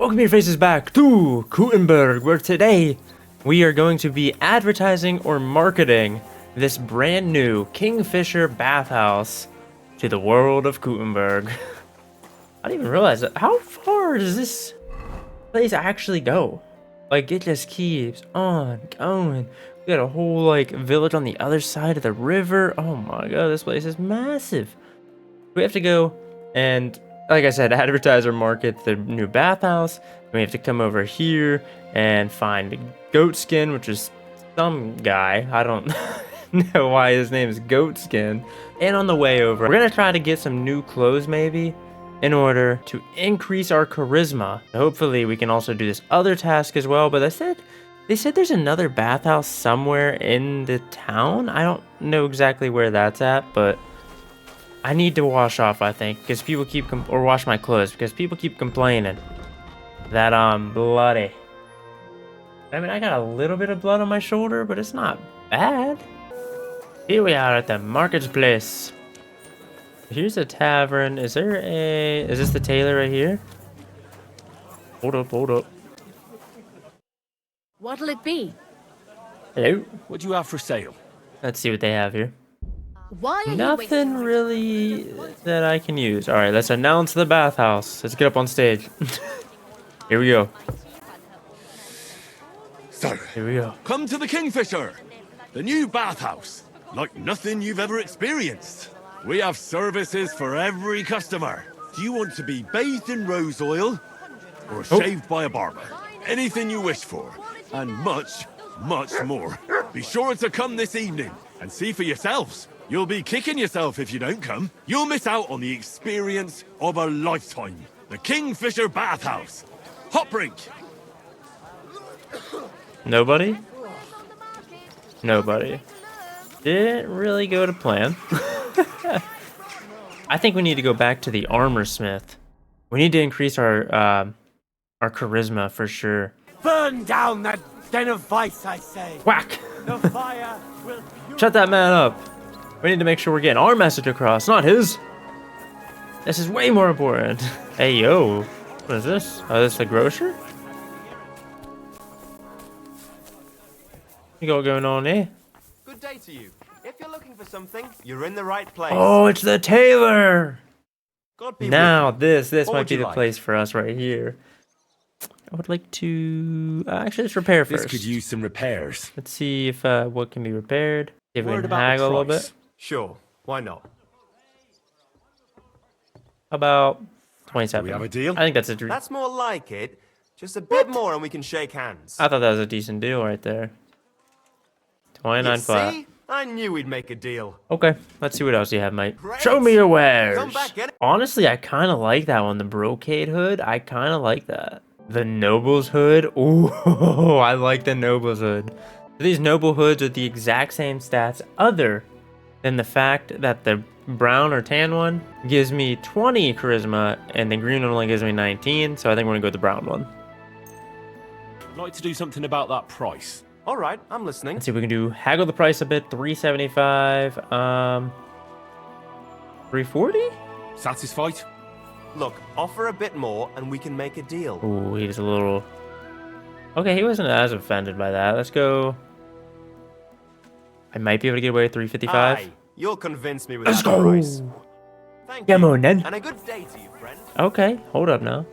Welcome your faces back to Gutenberg, where today we are going to be advertising or marketing this brand new Kingfisher bathhouse to the world of Gutenberg. I didn't even realize that. How far does this place actually go? Like, it just keeps on going. We got a whole, like, village on the other side of the river. Oh my god, this place is massive. We have to go and, like I said, advertise or market the new bathhouse. We have to come over here and find goat skin, which is some guy. I don't know why his name is goat skin. And on the way over, we're gonna try to get some new clothes maybe in order to increase our charisma. Hopefully we can also do this other task as well, but they said there's another bathhouse somewhere in the town. I don't know exactly where that's at, but I need to wash off, I think, because people keep or wash my clothes because people keep complaining that I'm bloody. I mean, I got a little bit of blood on my shoulder, but it's not bad. Here we are at the marketplace. Here's a tavern. Is this the tailor right here? Hold up, hold up. What'll it be? Hello. What do you have for sale? Let's see what they have here. Why are Nothing really that I can use. All right, let's announce the bathhouse. Let's get up on stage. Here we go. So, Here we go. come to the Kingfisher, the new bathhouse, like nothing you've ever experienced. We have services for every customer. Do you want to be bathed in rose oil or shaved by a barber? Anything you wish for, and much, much more. Be sure to come this evening and see for yourselves. You'll be kicking yourself if you don't come. You'll miss out on the experience of a lifetime. The Kingfisher Bathhouse. Hot brink. Nobody? Nobody. Didn't really go to plan. I think we need to go back to the armor smith. We need to increase our charisma for sure. Burn down that den of vice, I say. Whack! The fire will Shut that man up. We need to make sure we're getting our message across, not his. This is way more important. Hey, yo. What is this? Oh, this is the grocer? You got what going on here? Good day to you. If you're looking for something, you're in the right place. Oh, it's the tailor! God be Now with you. this What might would be you the like? place for us right here. I would like to actually let's repair This first. could use some repairs. Let's see if what can be repaired. See if we Worried can about the haggle a little price? bit. Sure, why not? How about Do 27? we have a deal? I think that's a dream. That's more like it. Just a bit more and we can shake hands. I thought that was a decent deal right there. 29 You flat. see? I knew we'd make a deal. Okay, let's see what else you have, mate. Great. Show me your wares. Come back, get it. Honestly, I kind of like that one. The brocade hood, I kind of like that. The noble's hood. Ooh, I like the noble's hood. These noble hoods with the exact same stats other than the fact that the brown or tan one gives me 20 charisma and the green one only gives me 19. So I think we're gonna go with the brown one. I'd like to do something about that price. All right, I'm listening. Let's see if we can do haggle the price a bit. 375. 340. Satisfied? Look, offer a bit more and we can make a deal. Ooh, he was a little... Okay, he wasn't as offended by that. Let's go... I might be able to get away with 355. Aye, you'll convince me with Let's that go! price. Thank Come you. on, then. And a good day to you, friend. Okay, hold up now.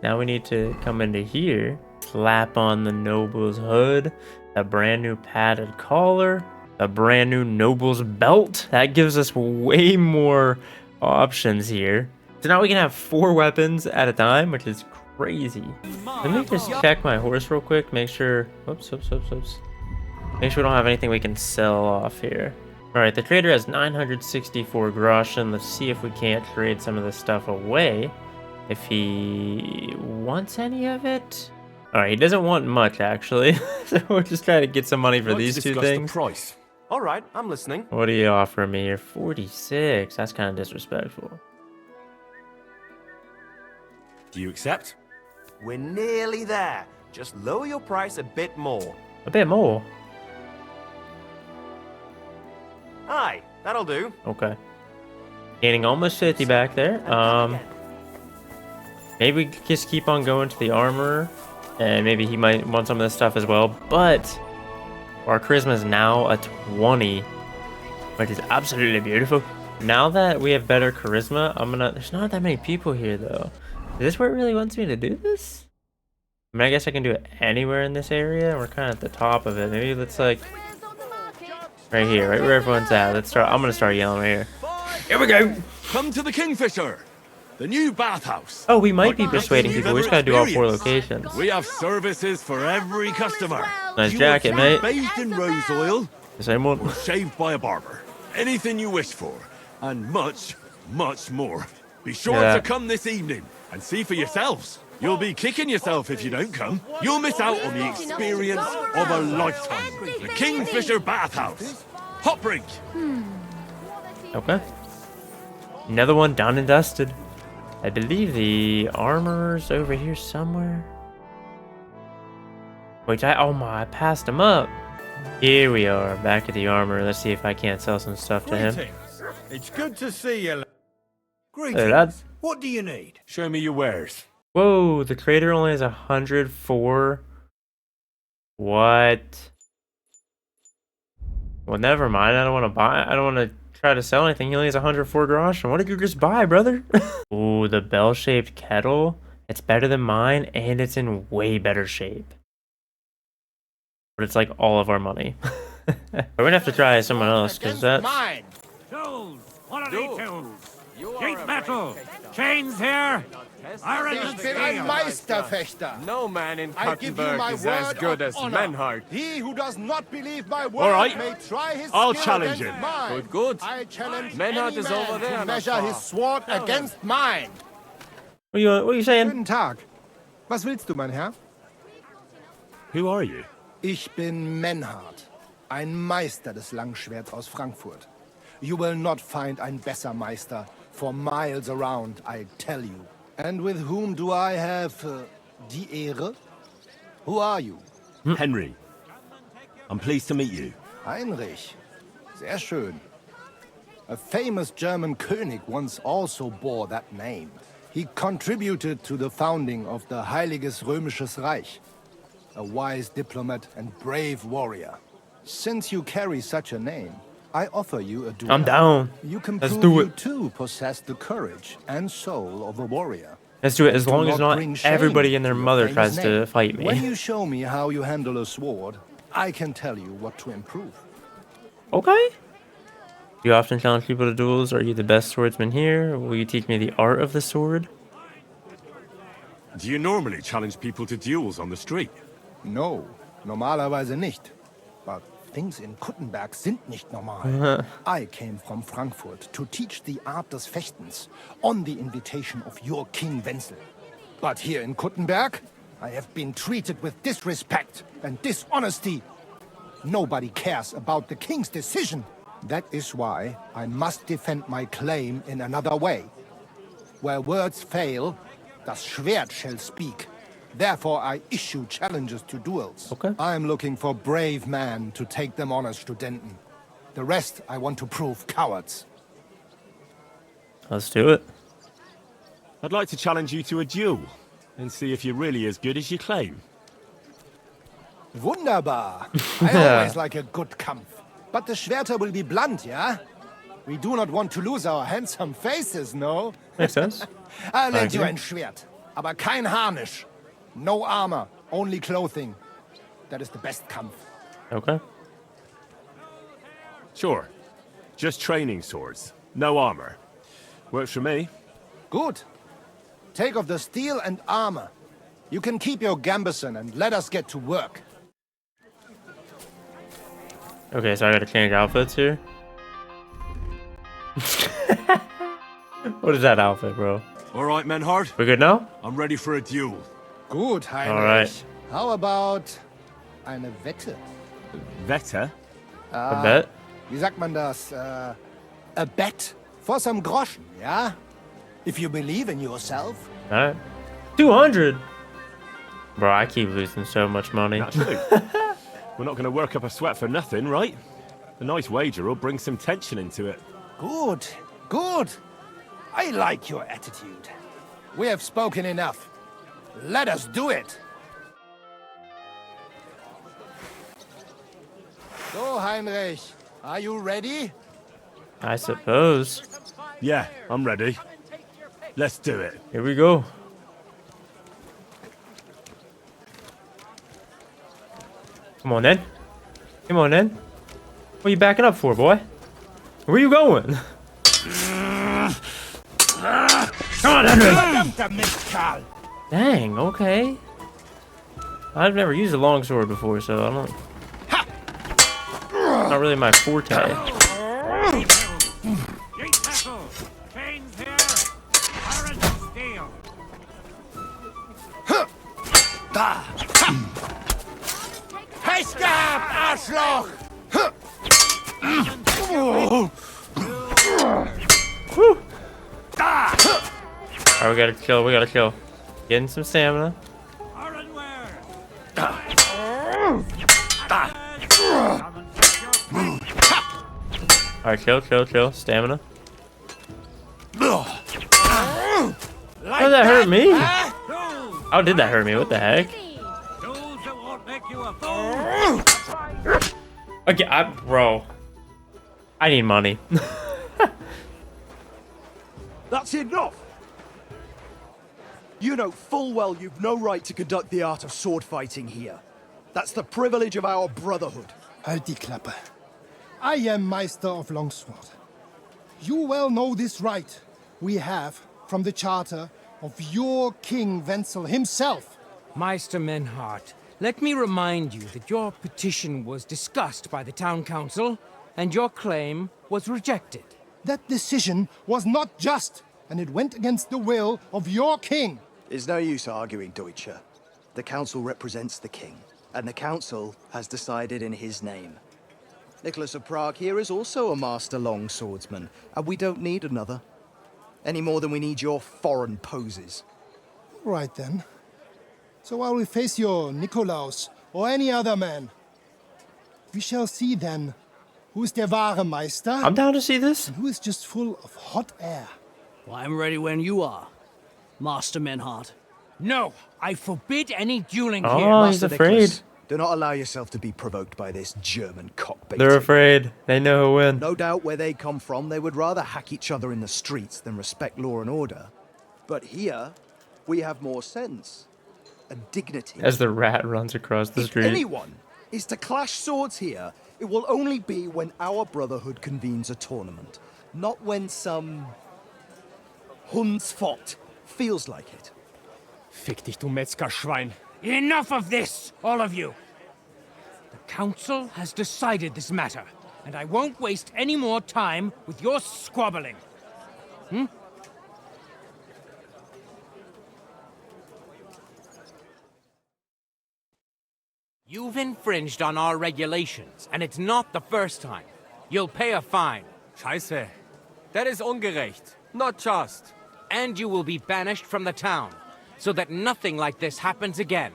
Now we need to come into here. Slap on the noble's hood. A brand new padded collar. A brand new noble's belt. That gives us way more options here. So now we can have 4 weapons at a time, which is crazy. Let me just check my horse real quick. Make sure... Oops. Make sure we don't have anything we can sell off here. Alright, the trader has 964 groschen. Let's see if we can't trade some of this stuff away. If he wants any of it. Alright, he doesn't want much, actually. So we're just trying to get some money for I'd like these to two discuss things. The price. All right, I'm listening. What are you offering me here? 46. That's kind of disrespectful. Do you accept? We're nearly there. Just lower your price a bit more. A bit more. Aye, that'll do. Okay. Gaining almost 50 back there. Maybe we just keep on going to the armorer, and maybe he might want some of this stuff as well. But our charisma is now a 20, which is absolutely beautiful. Now that we have better charisma, there's not that many people here though. Is this where it really wants me to do this? I mean, I guess I can do it anywhere in this area. We're kind of at the top of it. Maybe let's like right here, right where everyone's at. Let's start. I'm gonna start yelling right here. Here we go. Come to the Kingfisher, the new bathhouse. Oh, we might be Like persuading nothing people. We you've just gotta do all 4 ever experienced. locations. We have services for every customer. Nice You jacket, want to mate. be bathed in rose oil The same one. or shaved by a barber. Anything you wish for, and much, much more. Be sure Yeah. to come this evening and see for yourselves. You'll be kicking yourself if you don't come. You'll miss out on the experience of a lifetime. The Kingfisher Bathhouse. Hot brink. Okay. Another one done and dusted. I believe the armorer's over here somewhere. Wait, I passed him up. Here we are, back at the armor. Let's see if I can't sell some stuff to him. It's good to see you. Hey, lad. What do you need? Show me your wares. Whoa, the trader only has 104. What? Well, never mind. I don't want to buy. I don't want to try to sell anything. He only has 104 groschen. What did you just buy, brother? Ooh, the bell-shaped kettle. It's better than mine, and it's in way better shape. But it's like all of our money. We're gonna have to try someone else, because that's... Mine. Tools! What are these tools? Sheet metal! Chains here! Iron and Ich bin ein steel! Meisterfechter. No man in I give you Kottenberg my is word as good of as honor. Menhard. He who does not believe my word All right. may try his I'll skill challenge against him. mine. Good, good. I challenge Menhard any is man over there, to not measure far. his sword against mine. What are you saying? Guten Tag. Was willst du, mein Herr? Who are you? Ich bin Menhard, ein Meister des Langschwerts aus Frankfurt. You will not find ein besser Meister for miles around, I tell you. And with whom do I have die Ehre? Who are you? Henry. I'm pleased to meet you. Heinrich. Sehr schön. A famous German König once also bore that name. He contributed to the founding of the Heiliges Römisches Reich. A wise diplomat and brave warrior. Since you carry such a name, I offer you a duel. I'm down. You can Let's prove do you it. too possess the courage and soul of a warrior. Let's do it as long as Do not bring shame everybody and their to your mother famous tries to name. fight When me. you show me how you handle a sword, I can tell you what to improve. Okay. Do you often challenge people to duels? Are you the best swordsman here? Will you teach me the art of the sword? Do you normally challenge people to duels on the street? No, normalerweise nicht. But things in Kuttenberg sind nicht normal. I came from Frankfurt to teach the art des Fechtens on the invitation of your King Wenzel. But here in Kuttenberg, I have been treated with disrespect and dishonesty. Nobody cares about the king's decision. That is why I must defend my claim in another way. Where words fail, das Schwert shall speak. Therefore, I issue challenges to duels. Okay. I'm looking for brave men to take them on as Studenten. The rest I want to prove cowards. Let's do it. I'd like to challenge you to a duel and see if you're really as good as you claim. Wunderbar. I always like a good Kampf. But the Schwerter will be blunt, yeah? We do not want to lose our handsome faces, no? Makes sense. I'll lend Okay. you ein Schwert. Aber kein Harnisch. No armor, only clothing. That is the best Kampf. Okay. Sure. Just training swords. No armor. Works for me. Good. Take off the steel and armor. You can keep your gambeson and let us get to work. Okay, so I gotta change outfits here. What is that outfit, bro? All right, Menhard. We good now? I'm ready for a duel. Gut, Heinrich. All right. How about eine Wette? Vetter? A bet? Wie sagt man das? A bet for some groschen, yeah? If you believe in yourself. Alright. 200! Bro, I keep losing so much money. Naturally. We're not going to work up a sweat for nothing, right? A nice wager will bring some tension into it. Good, good. I like your attitude. We have spoken enough. Let us do it. So, Heinrich, are you ready? I suppose. Yeah, I'm ready. Let's do it. Here we go. Come on, then. Come on, then. What are you backing up for, boy? Where are you going? Come on, Henry! Dang, okay. I've never used a longsword before, so I don't... Not really my forte. Gate metal! Chains here! Iron and steel! Pech gehabt, Arschloch! Alright, we gotta kill. Getting some stamina. Ironware! Alright, kill. Stamina. How did that hurt me? How did that hurt me? What the heck? Tools that won't make you a fool! Okay, bro. I need money. That's enough! You know full well you've no right to conduct the art of sword fighting here. That's the privilege of our brotherhood. Halt die Klappe. I am Meister of Longsword. You well know this right we have from the charter of your King Wenzel himself. Meister Menhart, let me remind you that your petition was discussed by the town council, and your claim was rejected. That decision was not just, and it went against the will of your king. It's no use arguing, Deutscher. The council represents the king, and the council has decided in his name. Nicholas of Prague here is also a master longswordsman, and we don't need another. Any more than we need your foreign poses. Right then. So I will face your Nikolaus or any other man. We shall see then who is der wahre Meister I'm down to see this. and who is just full of hot air. Well, I'm ready when you are, Master Menhart. No, I forbid any dueling Oh, here. he's Master afraid. Nicholas, do not allow yourself to be provoked by this German cockbaiting. They're afraid. They know who'll win. No doubt where they come from, they would rather hack each other in the streets than respect law and order. But here, we have more sense and dignity. As the rat runs across the If street. anyone is to clash swords here, it will only be when our brotherhood convenes a tournament, not when some Hundsfott feels like it. Fick dich, du Metzgerschwein. Enough of this, all of you. The council has decided this matter, and I won't waste any more time with your squabbling. You've infringed on our regulations, and it's not the first time. You'll pay a fine. Scheiße. That is ungerecht. Not just. And you will be banished from the town, so that nothing like this happens again.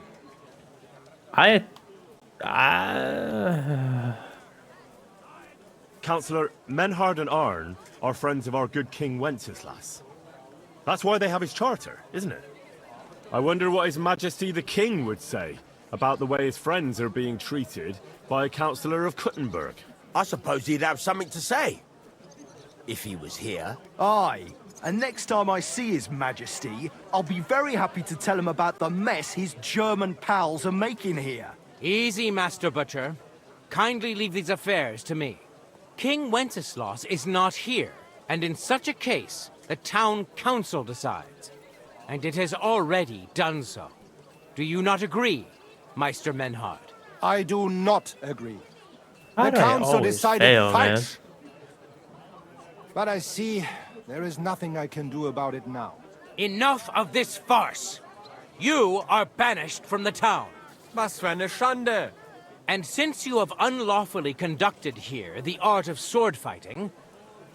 Councillor, Menhard and Arn are friends of our good King Wenceslas. That's why they have his charter, isn't it? I wonder what His Majesty the King would say about the way his friends are being treated by a councillor of Kuttenberg. I suppose he'd have something to say. If he was here. Aye, and next time I see His Majesty, I'll be very happy to tell him about the mess his German pals are making here. Easy, Master Butcher. Kindly leave these affairs to me. King Wenceslas is not here, and in such a case, the town council decides. And it has already done so. Do you not agree, Meister Menhard? I do not agree. Why The do I council always decided fail, man? falsch. But I see there is nothing I can do about it now. Enough of this farce. You are banished from the town. Was für eine Schande. And since you have unlawfully conducted here the art of sword fighting,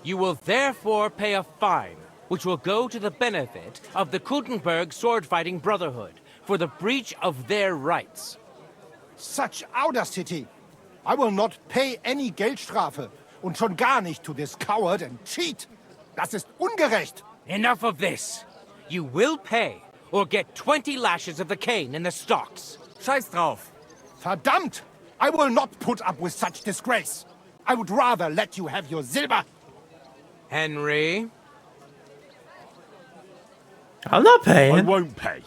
you will therefore pay a fine, which will go to the benefit of the Kuttenberg Sword Fighting Brotherhood for the breach of their rights. Such audacity! I will not pay any Geldstrafe. Und schon gar nicht to this coward and cheat. Das ist ungerecht. Enough of this. You will pay, or get 20 lashes of the cane in the stocks. Scheiß drauf. Verdammt! I will not put up with such disgrace. I would rather let you have your silver. Henry? I'm not paying. I won't pay.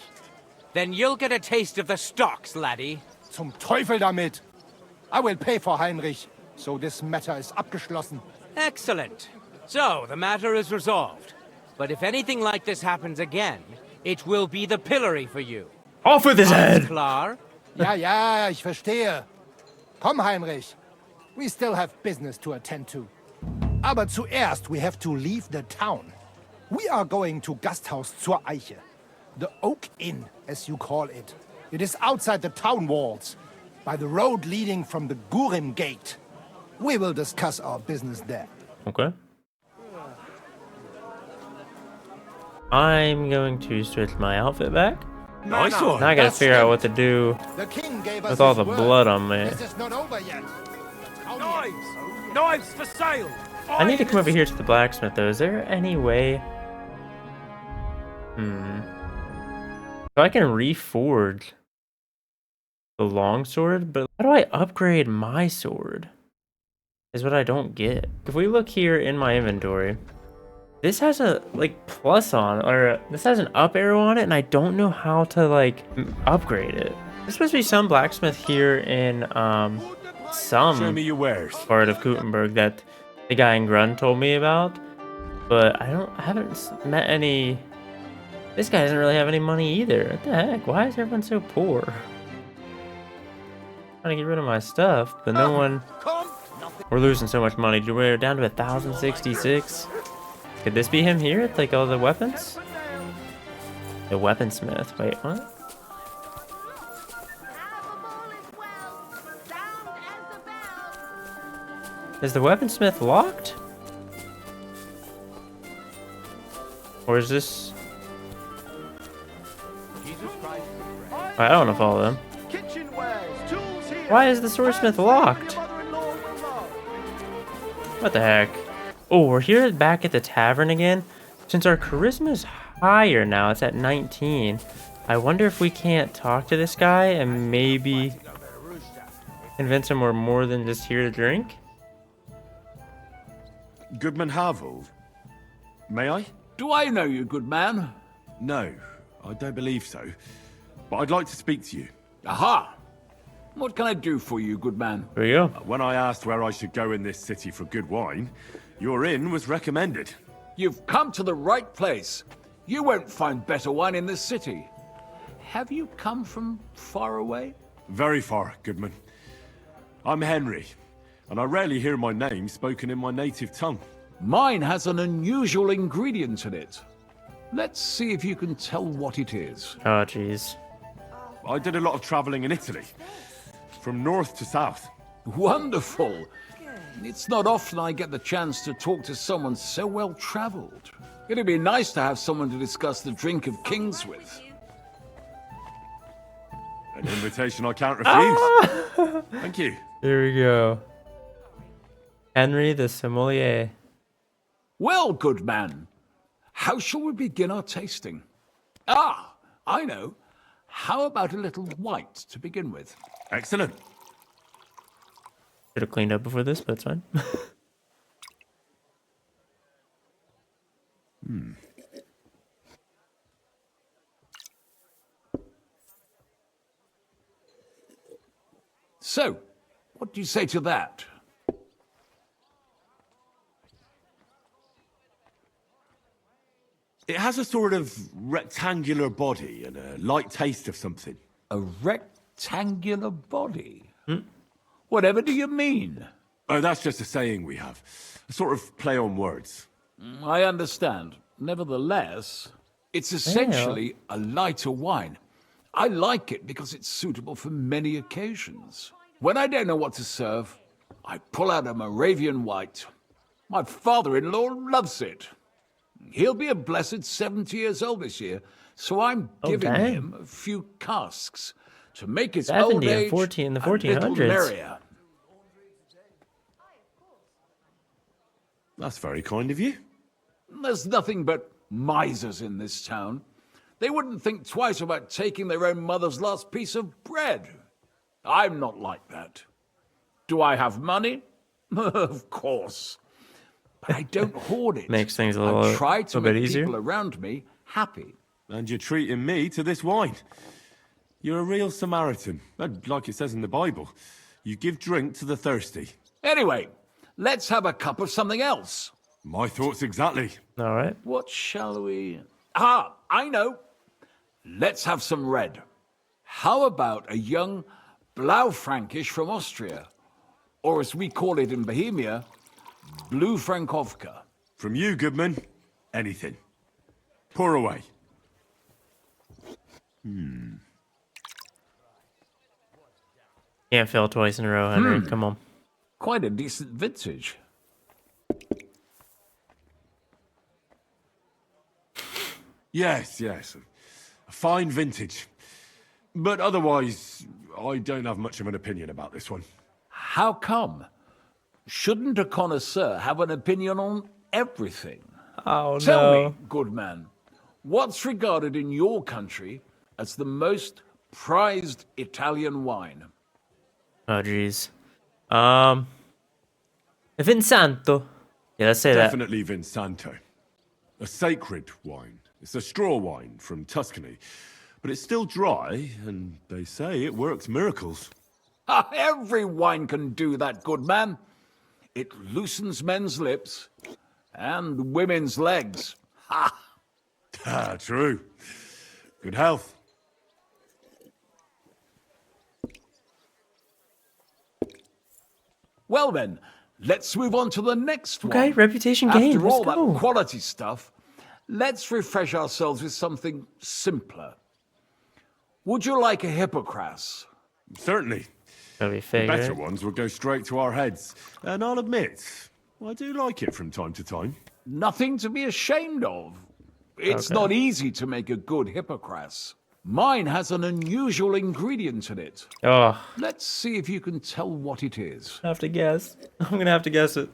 Then you'll get a taste of the stocks, laddie. Zum Teufel damit! I will pay for Heinrich, so this matter is abgeschlossen. Excellent. So, the matter is resolved. But if anything like this happens again, it will be the pillory for you. Off with his head! Klar? Ja, ich verstehe. Komm, Heinrich. We still have business to attend to. Aber zuerst we have to leave the town. We are going to Gasthaus zur Eiche. The Oak Inn, as you call it. It is outside the town walls, by the road leading from the Gurim Gate. We will discuss our business there. Okay. I'm going to switch my outfit back. Nice one. Now I gotta figure out what to do The king gave us with all his the word. blood on me. This is not over yet. Knives! Knives for sale! I need to come over here to the blacksmith though. Is there any way? So I can reforge the longsword, but how do I upgrade my sword? Is what I don't get. If we look here in my inventory, this has a plus on, or this has an up arrow on it, and I don't know how to upgrade it. There's supposed to be some blacksmith here in some Show me your wares. part of Kuttenberg that the guy in Grun told me about, but I haven't met any. This guy doesn't really have any money either. What the heck? Why is everyone so poor? Trying to get rid of my stuff, but no one. We're losing so much money. We're down to 1,066. Could this be him here? Like all the weapons? The weaponsmith. Wait, what? Is the weaponsmith locked? Or is this... I don't want to follow them. Why is the swordsmith locked? What the heck? Oh, we're here back at the tavern again. Since our charisma is higher now, it's at 19. I wonder if we can't talk to this guy and maybe convince him we're more than just here to drink. Goodman Harvold? May I? Do I know you, good man? No, I don't believe so. But I'd like to speak to you. Aha! What can I do for you, good man? There you go. When I asked where I should go in this city for good wine, your inn was recommended. You've come to the right place. You won't find better wine in this city. Have you come from far away? Very far, Goodman. I'm Henry, and I rarely hear my name spoken in my native tongue. Mine has an unusual ingredient in it. Let's see if you can tell what it is. Oh, jeez. I did a lot of traveling in Italy, from north to south. Wonderful. It's not often I get the chance to talk to someone so well traveled. It'd be nice to have someone to discuss the drink of kings with. An invitation I can't refuse. Thank you. Here we go. Henry the Sommelier. Well, good man, how shall we begin our tasting? Ah, I know. How about a little white to begin with? Excellent. Should have cleaned up before this, but it's fine. So, what do you say to that? It has a sort of rectangular body and a light taste of something. A rectangular body? Whatever do you mean? Oh, that's just a saying we have. A sort of play on words. I understand. Nevertheless, it's essentially a lighter wine. I like it because it's suitable for many occasions. When I don't know what to serve, I pull out a Moravian white. My father-in-law loves it. He'll be a blessed 70 years old this year, so I'm giving him a few casks to make his old age in the 1400s. a little merrier. That's very kind of you. There's nothing but misers in this town. They wouldn't think twice about taking their own mother's last piece of bread. I'm not like that. Do I have money? Of course. But I don't hoard it. Makes things a I try to bit make easier. people around me happy. And you're treating me to this wine. You're a real Samaritan. And like it says in the Bible, you give drink to the thirsty. Anyway, let's have a cup of something else. My thoughts exactly. All right. What shall we... Ah, I know. Let's have some red. How about a young Blaufränkisch from Austria? Or as we call it in Bohemia, Blue Frankovka. From you, Goodman, anything. Pour away. Can't fail twice in a row, Henry. Come on. Quite a decent vintage. Yes, yes. A fine vintage. But otherwise, I don't have much of an opinion about this one. How come? Shouldn't a connoisseur have an opinion on everything? Oh, Tell no. me, good man, what's regarded in your country as the most prized Italian wine? Oh, jeez. Vinsanto. Yeah, let's say Definitely Vinsanto. A sacred wine. It's a straw wine from Tuscany. But it's still dry, and they say it works miracles. Ah, every wine can do that, good man. It loosens men's lips and women's legs. Ha! Ah, true. Good health. Well then, let's move on to the next one. Okay, reputation gained. After all Let's go. that quality stuff, let's refresh ourselves with something simpler. Would you like a hippocras? Certainly. That'll be The fake, better right? ones will go straight to our heads. And I'll admit, I do like it from time to time. Nothing to be ashamed of. It's Okay. not easy to make a good hippocras. Mine has an unusual ingredient in it. Oh, Let's see if you can tell what it is. I have to guess. I'm gonna have to guess it.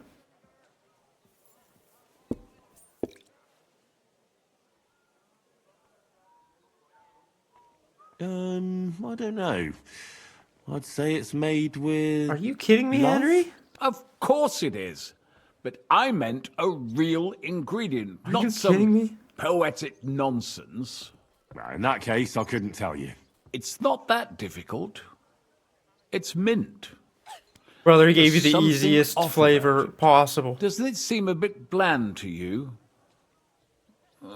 I don't know. I'd say it's made with... Are you kidding me, love? Henry? Of course it is. But I meant a real ingredient, Are not you some kidding me? poetic nonsense. Well, in that case, I couldn't tell you. It's not that difficult. It's mint. Brother, he gave you There's the something easiest off flavor about it. possible. Doesn't it seem a bit bland to you?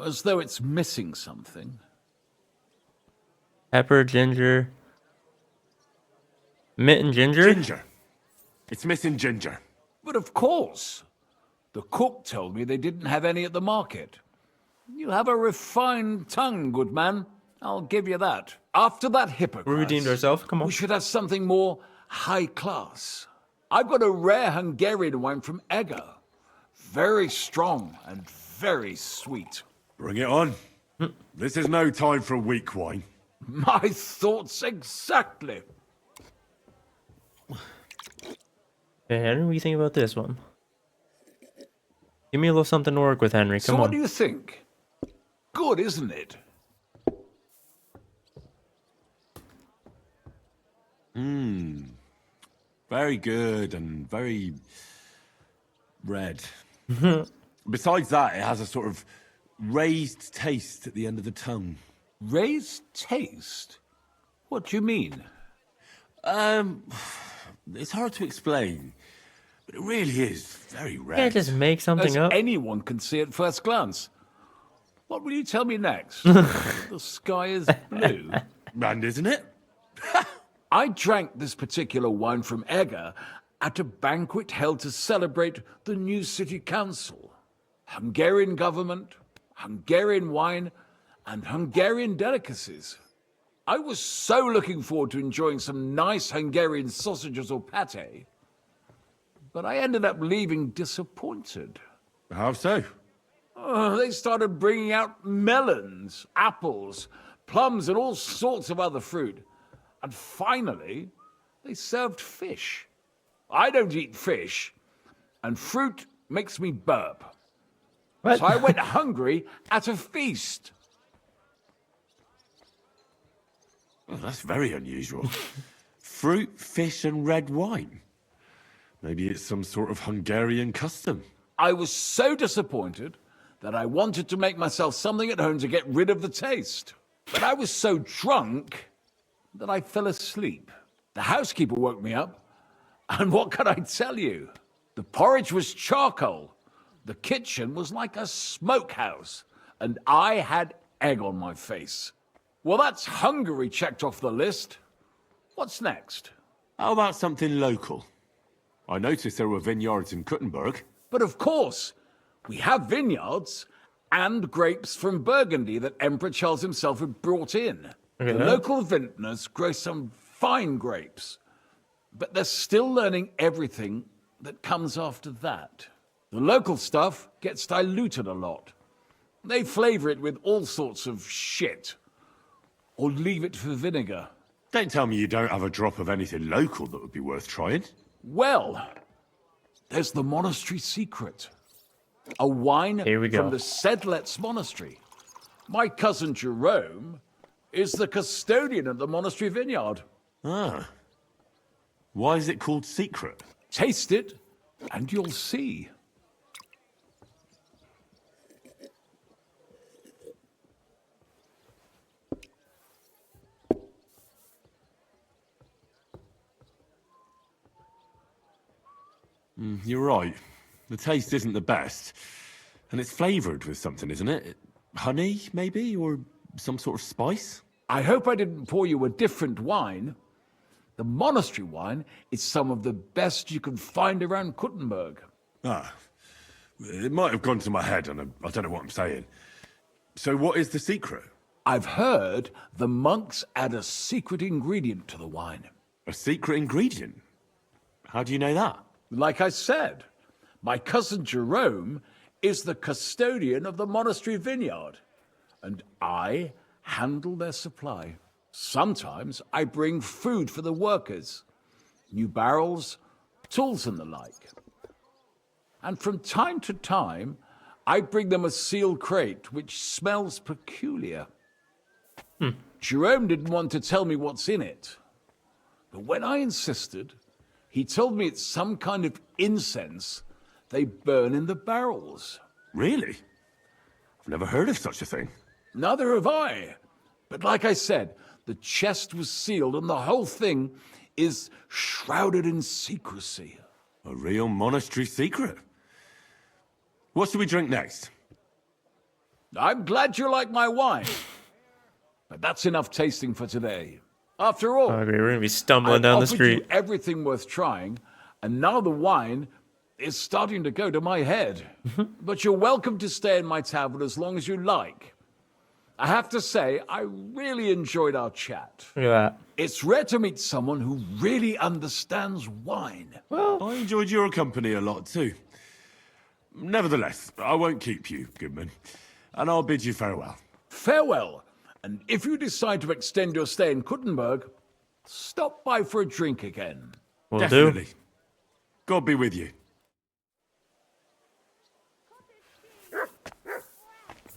As though it's missing something. Pepper, ginger. Mint and ginger? Ginger. It's missing ginger. But of course. The cook told me they didn't have any at the market. You have a refined tongue, good man. I'll give you that. After that hippocras, We redeemed ourselves. Come on. we should have something more high class. I've got a rare Hungarian wine from Eger. Very strong and very sweet. Bring it on. This is no time for weak wine. My thoughts exactly. Hey, Henry, what do you think about this one? Give me a little something to work with, Henry. So Come what on. do you think? Good, isn't it? Very good and very red. Besides that, it has a sort of raised taste at the end of the tongue. Raised taste? What do you mean? It's hard to explain, but it really is very red. Can't just make something As up. anyone can see at first glance. What will you tell me next? The sky is blue. And isn't it? I drank this particular wine from Eger at a banquet held to celebrate the new city council. Hungarian government, Hungarian wine, and Hungarian delicacies. I was so looking forward to enjoying some nice Hungarian sausages or pate, but I ended up leaving disappointed. How so? They started bringing out melons, apples, plums, and all sorts of other fruit. And finally, they served fish. I don't eat fish, and fruit makes me burp. So I went hungry at a feast. Oh, that's very unusual. Fruit, fish, and red wine. Maybe it's some sort of Hungarian custom. I was so disappointed that I wanted to make myself something at home to get rid of the taste. But I was so drunk that I fell asleep. The housekeeper woke me up, and what can I tell you? The porridge was charcoal. The kitchen was like a smokehouse, and I had egg on my face. Well, that's Hungary checked off the list. What's next? How about something local? I noticed there were vineyards in Kuttenberg. But of course, we have vineyards and grapes from Burgundy that Emperor Charles himself had brought in. The local vintners grow some fine grapes, but they're still learning everything that comes after that. The local stuff gets diluted a lot. They flavor it with all sorts of shit, or leave it for vinegar. Don't tell me you don't have a drop of anything local that would be worth trying. Well, there's the monastery secret. A wine from the Sedlets Monastery. My cousin Jerome is the custodian of the monastery vineyard. Ah. Why is it called secret? Taste it, and you'll see. You're right. The taste isn't the best. And it's flavoured with something, isn't it? Honey, maybe? Or some sort of spice? I hope I didn't pour you a different wine. The monastery wine is some of the best you can find around Kuttenberg. Ah. It might have gone to my head, and I don't know what I'm saying. So what is the secret? I've heard the monks add a secret ingredient to the wine. A secret ingredient? How do you know that? Like I said, my cousin Jerome is the custodian of the monastery vineyard, and I handle their supply. Sometimes I bring food for the workers, new barrels, tools and the like. And from time to time, I bring them a sealed crate which smells peculiar. Jerome didn't want to tell me what's in it, but when I insisted, he told me it's some kind of incense they burn in the barrels. Really? I've never heard of such a thing. Neither have I. But like I said, the chest was sealed and the whole thing is shrouded in secrecy. A real monastery secret. What should we drink next? I'm glad you like my wine. But that's enough tasting for today. After all, I agree. We're gonna be stumbling down the street. You everything worth trying, and now the wine is starting to go to my head. But you're welcome to stay in my tavern as long as you like. I have to say, I really enjoyed our chat. Look at that. It's rare to meet someone who really understands wine. Well, I enjoyed your company a lot too. Nevertheless, I won't keep you, Goodman, and I'll bid you farewell. Farewell. And if you decide to extend your stay in Kuttenberg, stop by for a drink again. Will Definitely. do. God be with you.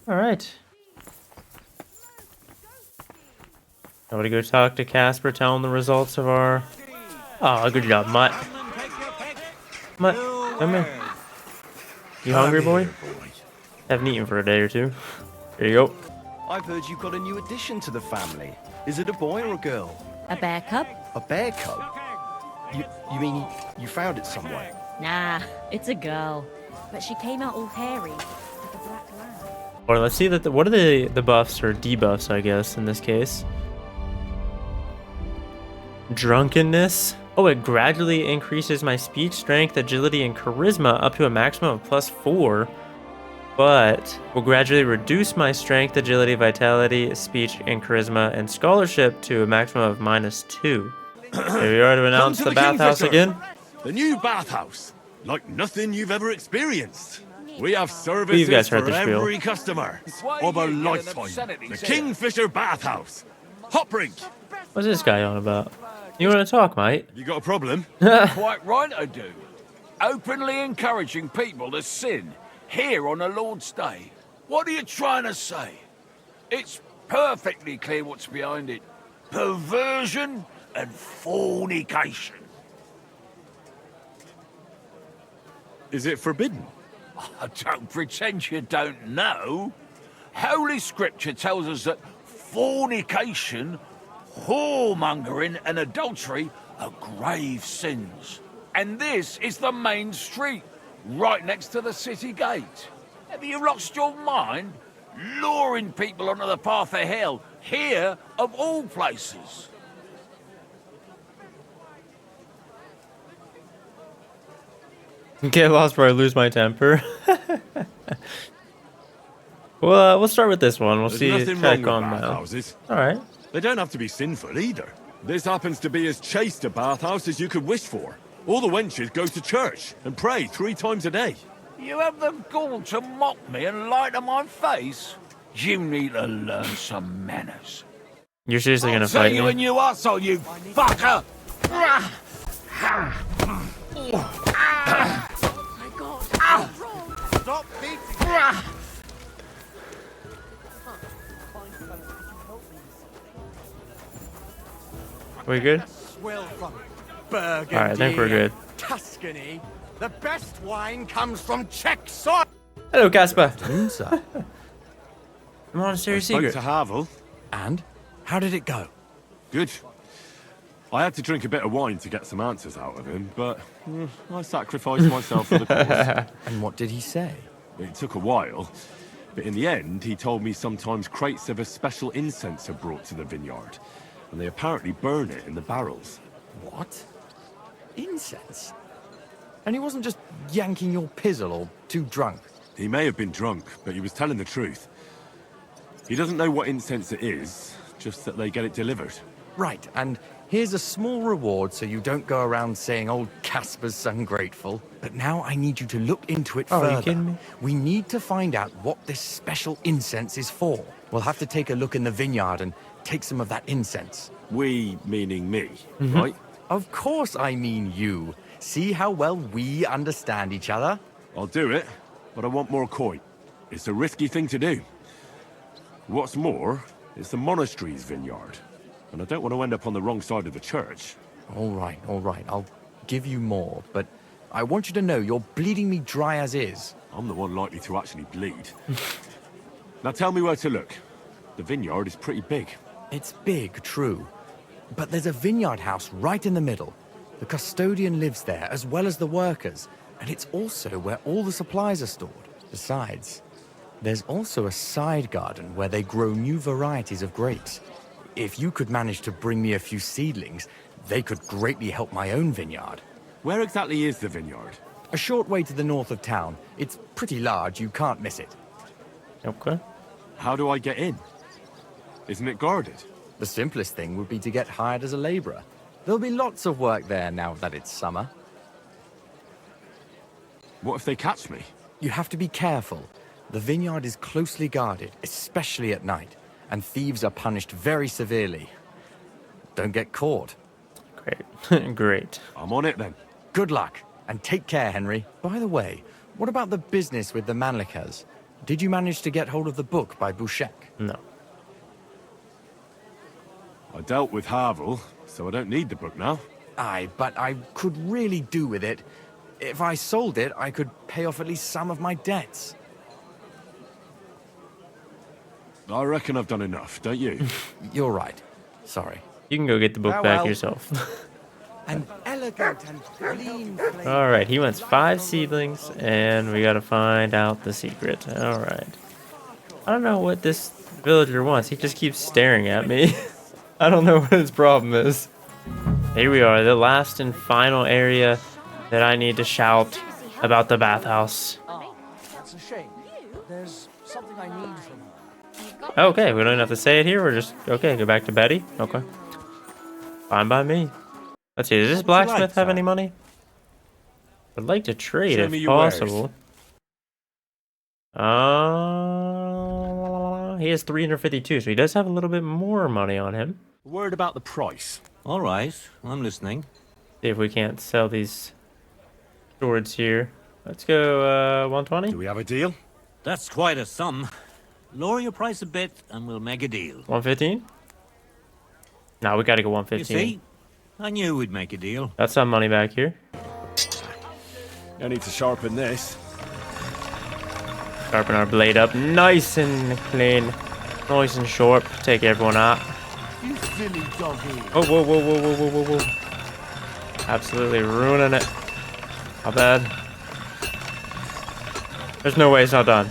All right. I'm gonna go talk to Casper, tell him the results of our... Oh, good job, Mutt. Mutt, come here. You hungry, boy? Haven't eaten for a day or two. There you go. I've heard you've got a new addition to the family. Is it a boy or a girl? A bear cub? A bear cub? You mean you found it somewhere? Nah, it's a girl. But she came out all hairy, like a black lamb. Or let's see that. What are the buffs or debuffs, I guess, in this case? Drunkenness. Oh, it gradually increases my speech, strength, agility, and charisma up to a maximum of +4. But will gradually reduce my strength, agility, vitality, speech, and charisma, and scholarship to a maximum of -2. Have you already announced the bathhouse again? The new bathhouse, like nothing you've ever experienced. We have services for every customer of a lifetime. The Kingfisher Bathhouse. Hot brink. What's this guy on about? You want to talk, mate? You got a problem? Quite right I do. Openly encouraging people to sin here on a Lord's Day. What are you trying to say? It's perfectly clear what's behind it. Perversion and fornication. Is it forbidden? I don't pretend you don't know. Holy Scripture tells us that fornication, whoremongering and adultery are grave sins. And this is the main street, right next to the city gate. Have you lost your mind? Luring people onto the path of hell, here of all places. Get lost where I lose my temper. Well, we'll start with this one. We'll see. There's nothing wrong with bathhouses. All right. They don't have to be sinful either. This happens to be as chaste a bathhouse as you could wish for. All the wenches go to church and pray 3 times a day. You have the gall to mock me and lie to my face? You need to learn some manners. You're seriously gonna Tell fight you me? when you asshole, you fucker! Stop beating We good? Swill from Burgundy. All right, I think we're good. Tuscany. The best wine comes from Czech soil. Hello, Casper. sir. Monastery I spoke secret. to Havel. And? How did it go? Good. I had to drink a bit of wine to get some answers out of him, but I sacrificed myself for the cause. And what did he say? It took a while, but in the end, he told me sometimes crates of a special incense are brought to the vineyard, and they apparently burn it in the barrels. What? Incense? And he wasn't just yanking your pizzle or too drunk? He may have been drunk, but he was telling the truth. He doesn't know what incense it is, just that they get it delivered. Right, and here's a small reward so you don't go around saying old Casper's ungrateful. But now I need you to look into it further. Are you kidding me? We need to find out what this special incense is for. We'll have to take a look in the vineyard and take some of that incense. We, meaning me, right? Of course I mean you. See how well we understand each other? I'll do it, but I want more coin. It's a risky thing to do. What's more, it's the monastery's vineyard, and I don't want to end up on the wrong side of the church. All right. I'll give you more, but I want you to know you're bleeding me dry as is. I'm the one likely to actually bleed. Now tell me where to look. The vineyard is pretty big. It's big, true. But there's a vineyard house right in the middle. The custodian lives there, as well as the workers, and it's also where all the supplies are stored. Besides, there's also a side garden where they grow new varieties of grapes. If you could manage to bring me a few seedlings, they could greatly help my own vineyard. Where exactly is the vineyard? A short way to the north of town. It's pretty large, you can't miss it. Okay. How do I get in? Isn't it guarded? The simplest thing would be to get hired as a laborer. There'll be lots of work there now that it's summer. What if they catch me? You have to be careful. The vineyard is closely guarded, especially at night, and thieves are punished very severely. Don't get caught. Great. Great. I'm on it then. Good luck, and take care, Henry. By the way, what about the business with the Manlikas? Did you manage to get hold of the book by Bouchek? No. I dealt with Havel, so I don't need the book now. Aye, but I could really do with it. If I sold it, I could pay off at least some of my debts. I reckon I've done enough, don't you? You're right. Sorry. You can go get the book back yourself. An elegant and clean place. All right, he wants 5 seedlings, and we gotta find out the secret. All right. I don't know what this villager wants. He just keeps staring at me. I don't know what his problem is. Here we are, the last and final area that I need to shout about the bathhouse. Oh, that's a shame. There's something I need from her. Okay, we don't have to say it here. We're just, okay, go back to Betty. Okay. Fine by me. Let's see, does this blacksmith have any money? I'd like to trade Show me if your wares. possible. He has 352, so he does have a little bit more money on him. Word about the price. All right, I'm listening. See if we can't sell these swords here. Let's go 120. Do we have a deal? That's quite a sum. Lower your price a bit and we'll make a deal. 115? No, we gotta go 115. You see? I knew we'd make a deal. Got some money back here. I need to sharpen this. Sharpen our blade up nice and clean. Nice and sharp. Take everyone out. You silly doggy. Oh, whoa, whoa, whoa, whoa, whoa, whoa, whoa. Absolutely ruining it. How bad? There's no way it's not done.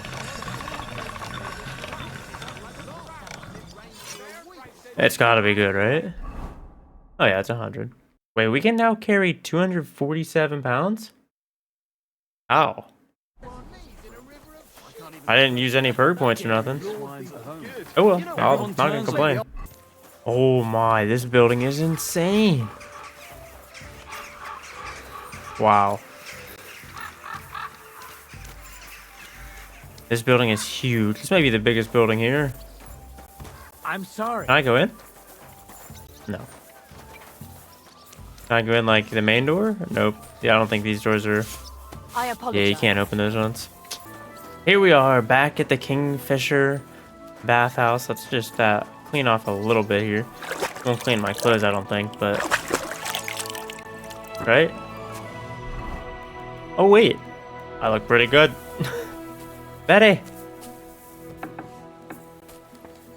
It's gotta be good, right? Oh yeah, it's 100. Wait, we can now carry 247 pounds? Ow. I didn't use any perk points or nothing. Oh well, I'm not gonna complain. Oh my, this building is insane. Wow. This building is huge. This may be the biggest building here. I'm sorry. Can I go in? No. Can I go in like the main door? Nope. Yeah, I don't think these doors are... I apologize. Yeah, you can't open those ones. Here we are, back at the Kingfisher bathhouse. Let's just clean off a little bit here. Won't clean my clothes, I don't think, but... Right? Oh, wait. I look pretty good. Betty!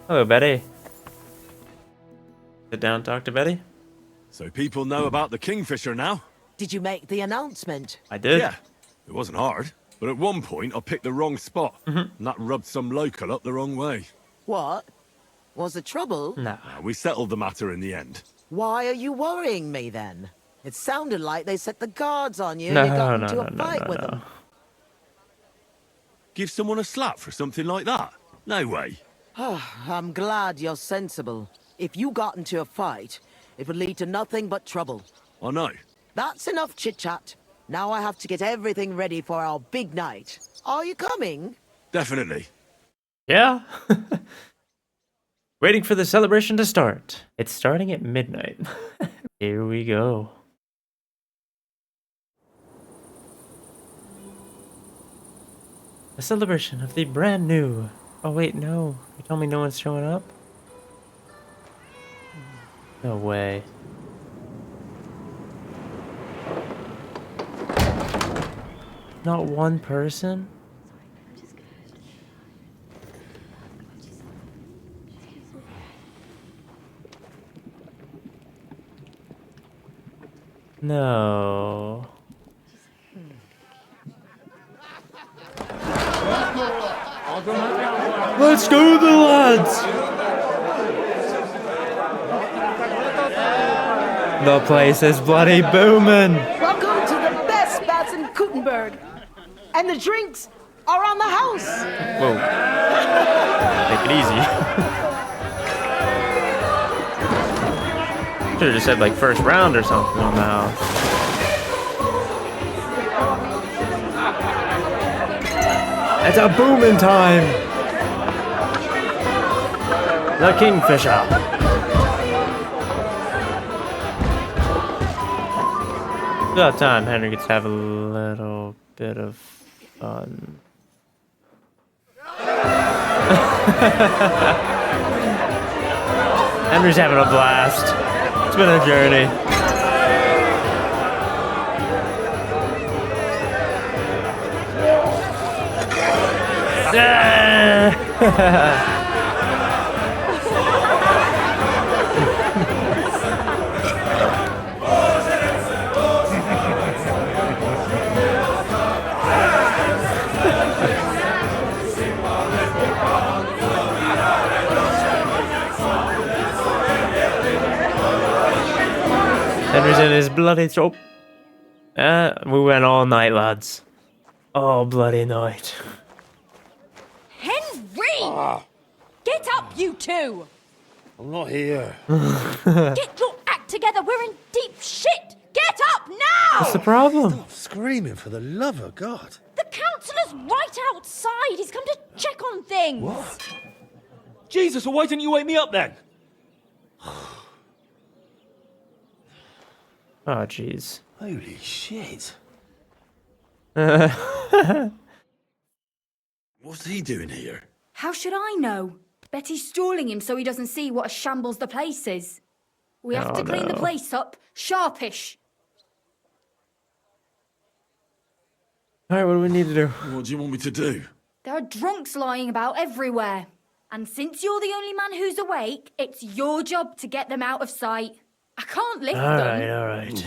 Hello, Betty. Sit down and talk to Betty. So people know about the Kingfisher now? Did you make the announcement? I did. Yeah. It wasn't hard. But at one point, I picked the wrong spot. And that rubbed some local up the wrong way. What? Was there trouble? No. We settled the matter in the end. Why are you worrying me then? It sounded like they set the guards on you No, and you got no, into no, a no, fight no, with no. them. Give someone a slap for something like that? No way. I'm glad you're sensible. If you got into a fight, it would lead to nothing but trouble. I know. That's enough chit-chat. Now I have to get everything ready for our big night. Are you coming? Definitely. Yeah. Waiting for the celebration to start. It's starting at midnight. Here we go. A celebration of the brand new... Oh wait, no. You told me no one's showing up? No way. Not one person? No. Let's go, the lads! The place is bloody booming! Welcome to the best bats in Gutenberg. And the drinks are on the house. Whoa. Take it easy. Should have just said like first round or something on the house. It's a booming time! The Kingfisher. About time Henry gets to have a little bit of fun. Henry's having a blast. It's been a journey. Henry's in his bloody throat. We went all night, lads. All bloody night. Henry! Get up, you two! I'm not here. Get your act together, we're in deep shit! Get up now! What's the problem? Stop screaming, for the love of God. The councillor's right outside. He's come to check on things. What? Jesus, well, why didn't you wake me up then? Oh, jeez. Holy shit. What's he doing here? How should I know? Betty's stalling him so he doesn't see what a shambles the place is. We have to clean the place up, sharpish. Alright, what do we need to do? What do you want me to do? There are drunks lying about everywhere. And since you're the only man who's awake, it's your job to get them out of sight. I can't lift them. Alright.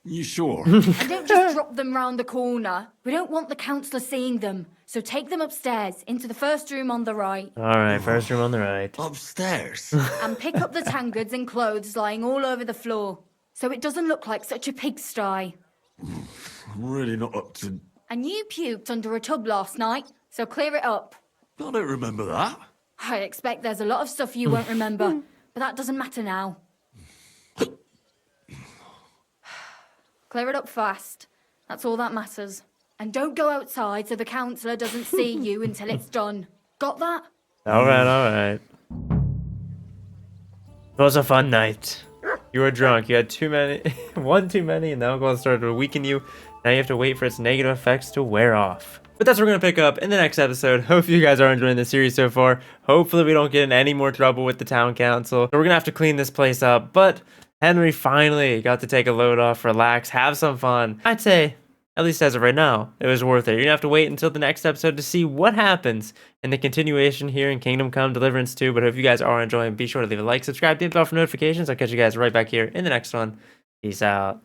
You sure? And don't just drop them round the corner. We don't want the councillor seeing them. So take them upstairs, into the first room on the right. Alright, first room on the right. Upstairs? And pick up the tankards and clothes lying all over the floor. So it doesn't look like such a pigsty. I'm really not up to... And you puked under a tub last night, so clear it up. I don't remember that. I expect there's a lot of stuff you won't remember, but that doesn't matter now. Clear it up fast. That's all that matters. And don't go outside so the councillor doesn't see you until it's done. Got that? Alright. It was a fun night. You were drunk. You had too many, one too many, and the alcohol started to weaken you. Now you have to wait for its negative effects to wear off. But that's what we're going to pick up in the next episode. Hope you guys are enjoying the series so far. Hopefully we don't get in any more trouble with the town council. So we're going to have to clean this place up. But Henry finally got to take a load off, relax, have some fun. I'd say, at least as of right now, it was worth it. You're going to have to wait until the next episode to see what happens in the continuation here in Kingdom Come Deliverance 2. But if you guys are enjoying, be sure to leave a like, subscribe, hit the bell for notifications. I'll catch you guys right back here in the next one. Peace out.